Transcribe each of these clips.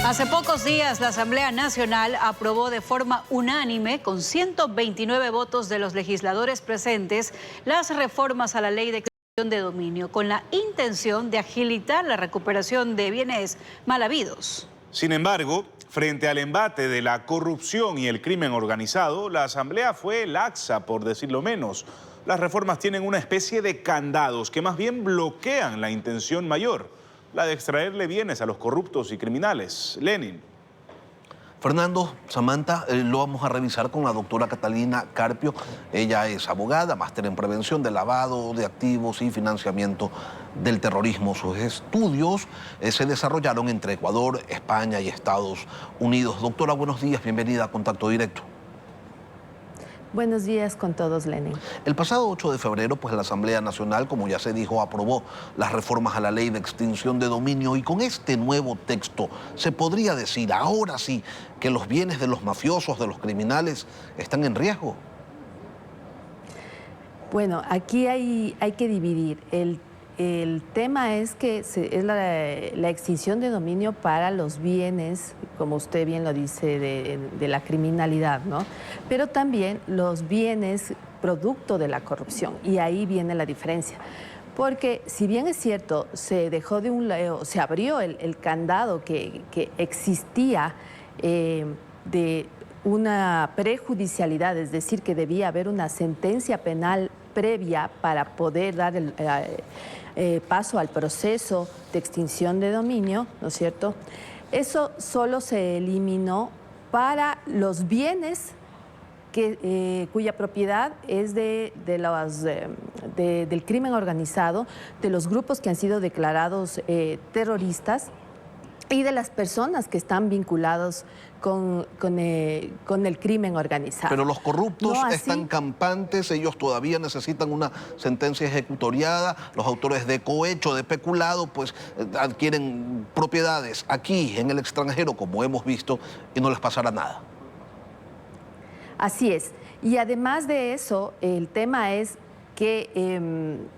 Hace pocos días, la Asamblea Nacional aprobó de forma unánime, con 129 votos de los legisladores presentes, las reformas a la Ley de Extinción de Dominio, con la intención de agilitar la recuperación de bienes mal habidos. Sin embargo, frente al embate de la corrupción y el crimen organizado, la Asamblea fue laxa, por decirlo menos. Las reformas tienen una especie de candados que más bien bloquean la intención mayor, la de extraerle bienes a los corruptos y criminales. Lenin. Fernando, Samantha, lo vamos a revisar con la doctora Catalina Carpio. Ella es abogada, máster en prevención de lavado de activos y financiamiento del terrorismo. Sus estudios se desarrollaron entre Ecuador, España y Estados Unidos. Doctora, buenos días, bienvenida a Contacto Directo. Buenos días con todos, Lenin. El pasado 8 de febrero, pues la Asamblea Nacional, como ya se dijo, aprobó las reformas a la Ley de Extinción de Dominio y con este nuevo texto se podría decir, ahora sí, que los bienes de los mafiosos, de los criminales, están en riesgo. Bueno, aquí hay que dividir. El tema es que es la extinción de dominio para los bienes, como usted bien lo dice, de la criminalidad, ¿no? Pero también los bienes producto de la corrupción, y ahí viene la diferencia. Porque si bien es cierto, se dejó de un lado, se abrió el candado que existía de una prejudicialidad, es decir, que debía haber una sentencia penal previa para poder dar paso al proceso de extinción de dominio, ¿no es cierto? Eso solo se eliminó para los bienes cuya propiedad es del crimen organizado, de los grupos que han sido declarados terroristas y de las personas que están vinculados con el crimen organizado. Pero los corruptos no están campantes, ellos todavía necesitan una sentencia ejecutoriada, los autores de cohecho, de peculado, pues adquieren propiedades aquí, en el extranjero, como hemos visto, y no les pasará nada. Así es. Y además de eso, el tema es que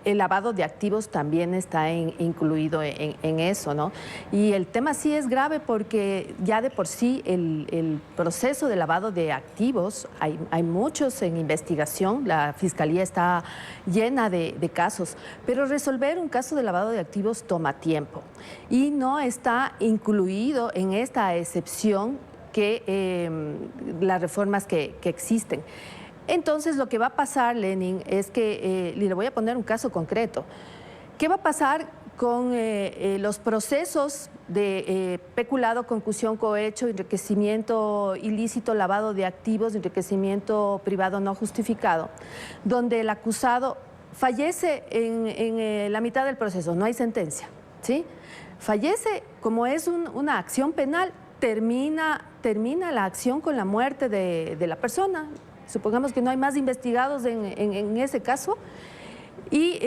el lavado de activos también está incluido en eso, ¿no? Y el tema sí es grave porque ya de por sí el proceso de lavado de activos, hay muchos en investigación, la Fiscalía está llena de casos, pero resolver un caso de lavado de activos toma tiempo y no está incluido en esta excepción que las reformas que existen. Entonces, lo que va a pasar, Lenin, es que, le voy a poner un caso concreto. ¿Qué va a pasar con los procesos de peculado, concusión, cohecho, enriquecimiento ilícito, lavado de activos, enriquecimiento privado no justificado, donde el acusado fallece en la mitad del proceso, no hay sentencia, ¿sí? Fallece, como es una acción penal, termina la acción con la muerte de la persona. Supongamos que no hay más investigados en ese caso y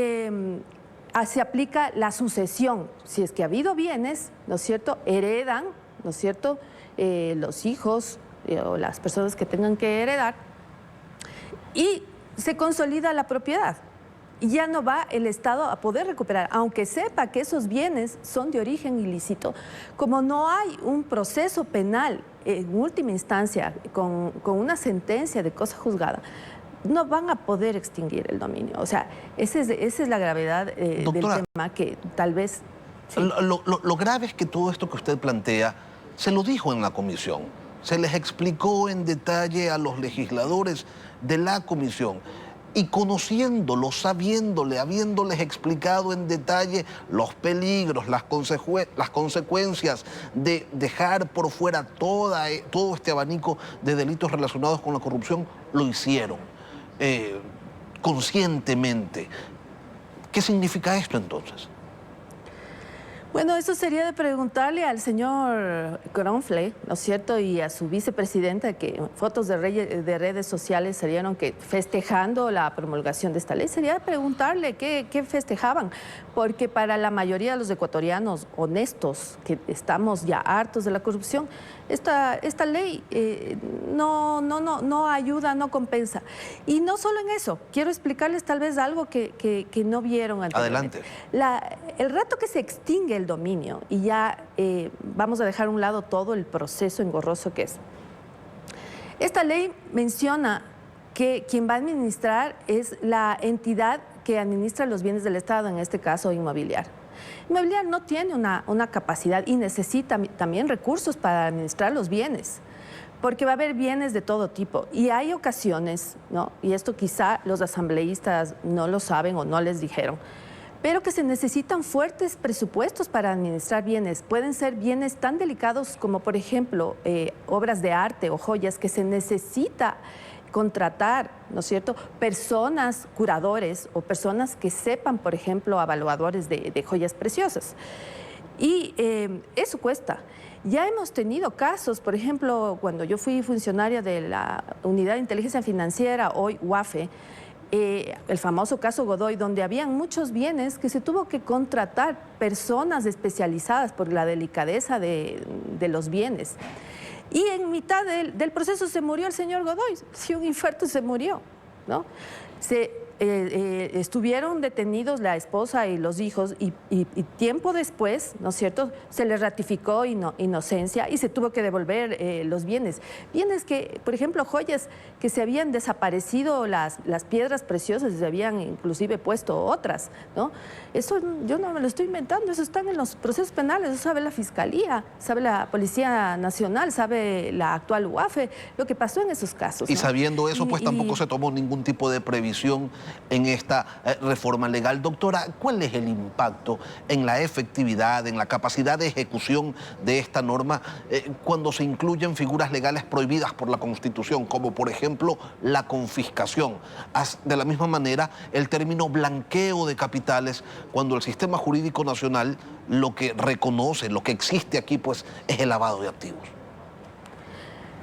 se aplica la sucesión. Si es que ha habido bienes, ¿no es cierto?, heredan, ¿no es cierto?, los hijos o las personas que tengan que heredar y se consolida la propiedad. Y ya no va el Estado a poder recuperar, aunque sepa que esos bienes son de origen ilícito. Como no hay un proceso penal en última instancia con una sentencia de cosa juzgada, no van a poder extinguir el dominio. O sea, esa es la gravedad Doctora, del tema que tal vez... Sí. Lo grave es que todo esto que usted plantea se lo dijo en la comisión, se les explicó en detalle a los legisladores de la comisión. Y conociéndolos, sabiéndole, habiéndoles explicado en detalle los peligros, las consecuencias de dejar por fuera todo este abanico de delitos relacionados con la corrupción, lo hicieron conscientemente. ¿Qué significa esto entonces? Bueno, eso sería de preguntarle al señor Kronfle, ¿no es cierto?, y a su vicepresidenta, que fotos de redes sociales salieron que festejando la promulgación de esta ley. Sería preguntarle qué festejaban, porque para la mayoría de los ecuatorianos honestos, que estamos ya hartos de la corrupción, esta ley no ayuda, no compensa. Y no solo en eso, quiero explicarles tal vez algo que no vieron anteriormente. Adelante. El rato que se extingue del dominio y ya vamos a dejar a un lado todo el proceso engorroso que es. Esta ley menciona que quien va a administrar es la entidad que administra los bienes del Estado, en este caso inmobiliario. Inmobiliario no tiene una capacidad y necesita también recursos para administrar los bienes, porque va a haber bienes de todo tipo. Y hay ocasiones, ¿no? Y esto quizá los asambleístas no lo saben o no les dijeron, pero que se necesitan fuertes presupuestos para administrar bienes. Pueden ser bienes tan delicados como, por ejemplo, obras de arte o joyas que se necesita contratar, ¿no es cierto?, personas, curadores o personas que sepan, por ejemplo, evaluadores de joyas preciosas. Y eso cuesta. Ya hemos tenido casos, por ejemplo, cuando yo fui funcionaria de la Unidad de Inteligencia Financiera, hoy UAFE, el famoso caso Godoy, donde habían muchos bienes que se tuvo que contratar personas especializadas por la delicadeza de los bienes. Y en mitad del proceso se murió el señor Godoy, si un infarto se murió, ¿no? Estuvieron detenidos la esposa y los hijos y tiempo después, ¿no es cierto?, se les ratificó inocencia y se tuvo que devolver los bienes. Bienes que, por ejemplo, joyas que se habían desaparecido, las piedras preciosas, se habían inclusive puesto otras, ¿no? Eso yo no me lo estoy inventando, eso está en los procesos penales, eso sabe la Fiscalía, sabe la Policía Nacional, sabe la actual UAFE, lo que pasó en esos casos, Y ¿no? sabiendo eso, pues tampoco se tomó ningún tipo de previsión en esta reforma legal. Doctora, ¿cuál es el impacto en la efectividad, en la capacidad de ejecución de esta norma cuando se incluyen figuras legales prohibidas por la Constitución, como por ejemplo la confiscación? De la misma manera, el término blanqueo de capitales, cuando el sistema jurídico nacional lo que reconoce, lo que existe aquí, pues es el lavado de activos.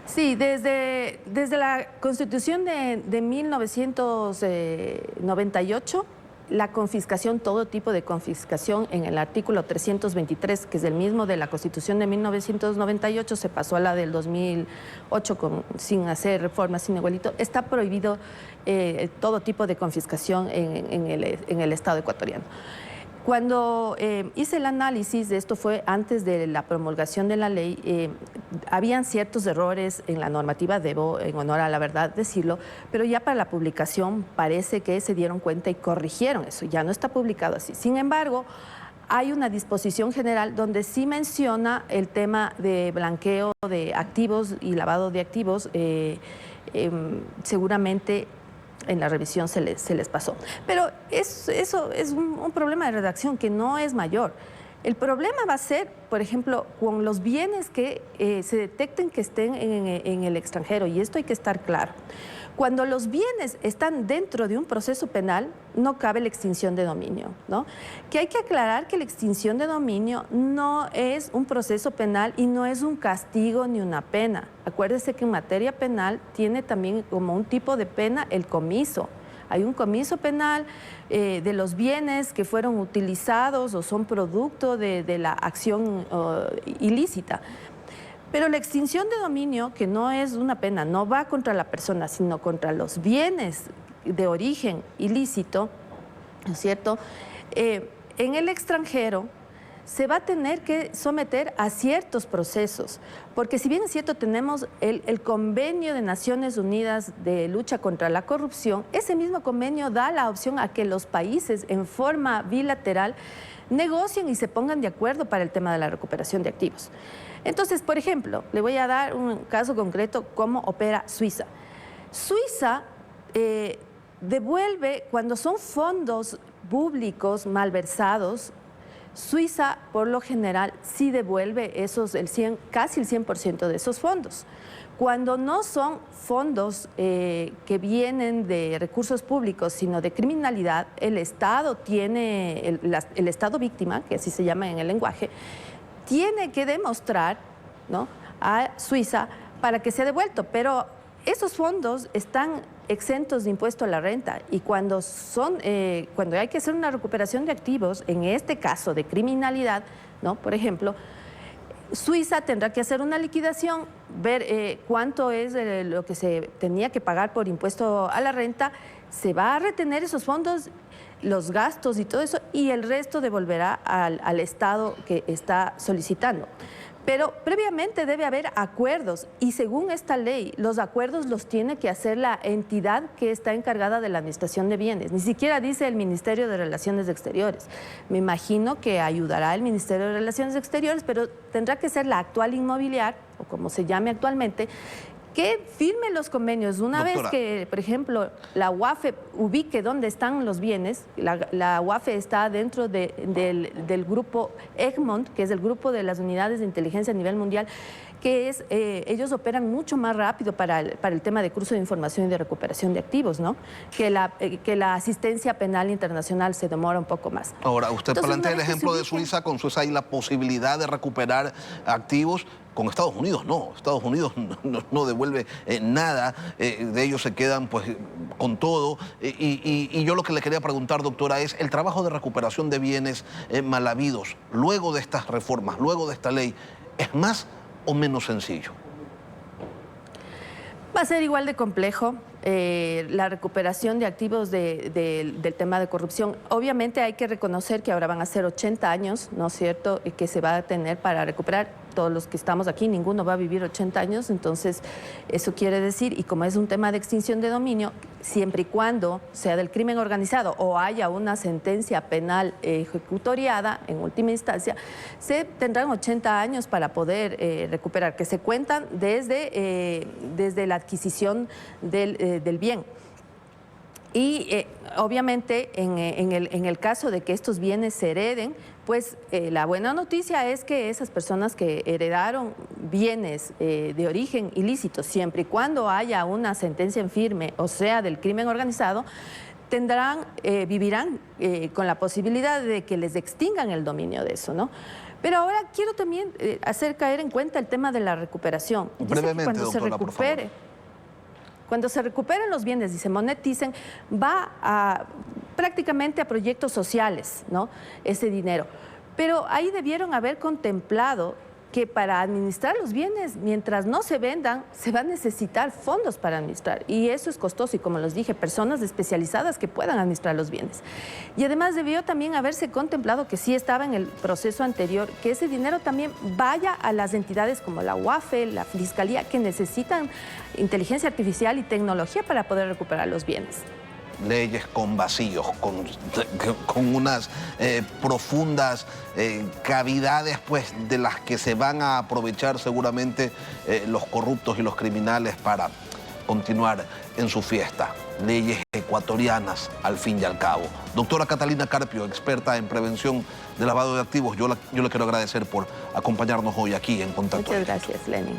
Sí, desde la Constitución de 1998, la confiscación, todo tipo de confiscación en el artículo 323, que es el mismo de la Constitución de 1998, se pasó a la del 2008 sin hacer reformas, sin igualito, está prohibido todo tipo de confiscación en el Estado ecuatoriano. Cuando hice el análisis de esto, fue antes de la promulgación de la ley, habían ciertos errores en la normativa, debo en honor a la verdad decirlo, pero ya para la publicación parece que se dieron cuenta y corrigieron eso, ya no está publicado así. Sin embargo, hay una disposición general donde sí menciona el tema de blanqueo de activos y lavado de activos, seguramente en la revisión se les pasó. Pero eso es un problema de redacción que no es mayor. El problema va a ser, por ejemplo, con los bienes que se detecten que estén en el extranjero, y esto hay que estar claro. Cuando los bienes están dentro de un proceso penal, no cabe la extinción de dominio, ¿no? Que hay que aclarar que la extinción de dominio no es un proceso penal y no es un castigo ni una pena. Acuérdese que en materia penal tiene también como un tipo de pena el comiso. Hay un comiso penal de los bienes que fueron utilizados o son producto de la acción ilícita. Pero la extinción de dominio, que no es una pena, no va contra la persona, sino contra los bienes de origen ilícito, ¿no es cierto? En el extranjero se va a tener que someter a ciertos procesos, porque si bien es cierto, tenemos el Convenio de Naciones Unidas de lucha contra la corrupción, ese mismo convenio da la opción a que los países en forma bilateral negocien y se pongan de acuerdo para el tema de la recuperación de activos. Entonces, por ejemplo, le voy a dar un caso concreto, cómo opera Suiza. Suiza devuelve, cuando son fondos públicos malversados, Suiza, por lo general, sí devuelve casi el 100% de esos fondos. Cuando no son fondos que vienen de recursos públicos, sino de criminalidad, el Estado tiene, el Estado víctima, que así se llama en el lenguaje, tiene que demostrar, ¿no?, a Suiza para que sea devuelto, pero esos fondos están exentos de impuesto a la renta y cuando hay que hacer una recuperación de activos, en este caso de criminalidad, ¿no?, por ejemplo, Suiza tendrá que hacer una liquidación, ver cuánto es lo que se tenía que pagar por impuesto a la renta, se va a retener esos fondos. los gastos y todo eso, y el resto devolverá al Estado que está solicitando. Pero previamente debe haber acuerdos y según esta ley, los acuerdos los tiene que hacer la entidad que está encargada de la administración de bienes. Ni siquiera dice el Ministerio de Relaciones Exteriores. Me imagino que ayudará el Ministerio de Relaciones Exteriores, pero tendrá que ser la actual inmobiliaria, o como se llame actualmente, que firme los convenios. Una Doctora, vez que, por ejemplo, la UAFE ubique dónde están los bienes, la UAFE está dentro del grupo Egmont, que es el grupo de las unidades de inteligencia a nivel mundial, que es, ellos operan mucho más rápido para el tema de cruce de información y de recuperación de activos, ¿no? Que la asistencia penal internacional se demora un poco más. Ahora, usted Entonces, plantea el una vez que ejemplo se de Suiza, con Suiza hay la posibilidad de recuperar activos. Con Estados Unidos no, Estados Unidos no devuelve nada, de ellos se quedan pues con todo. Y yo lo que le quería preguntar, doctora, es el trabajo de recuperación de bienes mal habidos, luego de estas reformas, luego de esta ley, ¿es más o menos sencillo? Va a ser igual de complejo la recuperación de activos del tema de corrupción. Obviamente hay que reconocer que ahora van a ser 80 años, ¿no es cierto?, que se va a tener para recuperar. Todos los que estamos aquí, ninguno va a vivir 80 años, entonces eso quiere decir, y como es un tema de extinción de dominio, siempre y cuando sea del crimen organizado o haya una sentencia penal ejecutoriada en última instancia, se tendrán 80 años para poder recuperar, que se cuentan desde la adquisición del bien. Y obviamente en el caso de que estos bienes se hereden, pues la buena noticia es que esas personas que heredaron bienes de origen ilícito, siempre y cuando haya una sentencia en firme, o sea, del crimen organizado, vivirán con la posibilidad de que les extingan el dominio de eso, ¿no? Pero ahora quiero también hacer caer en cuenta el tema de la recuperación. Brevemente, doctora, por favor. Cuando se recuperen los bienes y se moneticen, va prácticamente a proyectos sociales, ¿no?, ese dinero. Pero ahí debieron haber contemplado que para administrar los bienes, mientras no se vendan, se va a necesitar fondos para administrar. Y eso es costoso y, como les dije, personas especializadas que puedan administrar los bienes. Y además debió también haberse contemplado, que sí estaba en el proceso anterior, que ese dinero también vaya a las entidades como la UAFE, la Fiscalía, que necesitan inteligencia artificial y tecnología para poder recuperar los bienes. Leyes con vacíos, con unas profundas cavidades pues, de las que se van a aprovechar seguramente los corruptos y los criminales para continuar en su fiesta. Leyes ecuatorianas, al fin y al cabo. Doctora Catalina Carpio, experta en prevención de lavado de activos, yo le quiero agradecer por acompañarnos hoy aquí en Contacto. Muchas gracias, Lenin.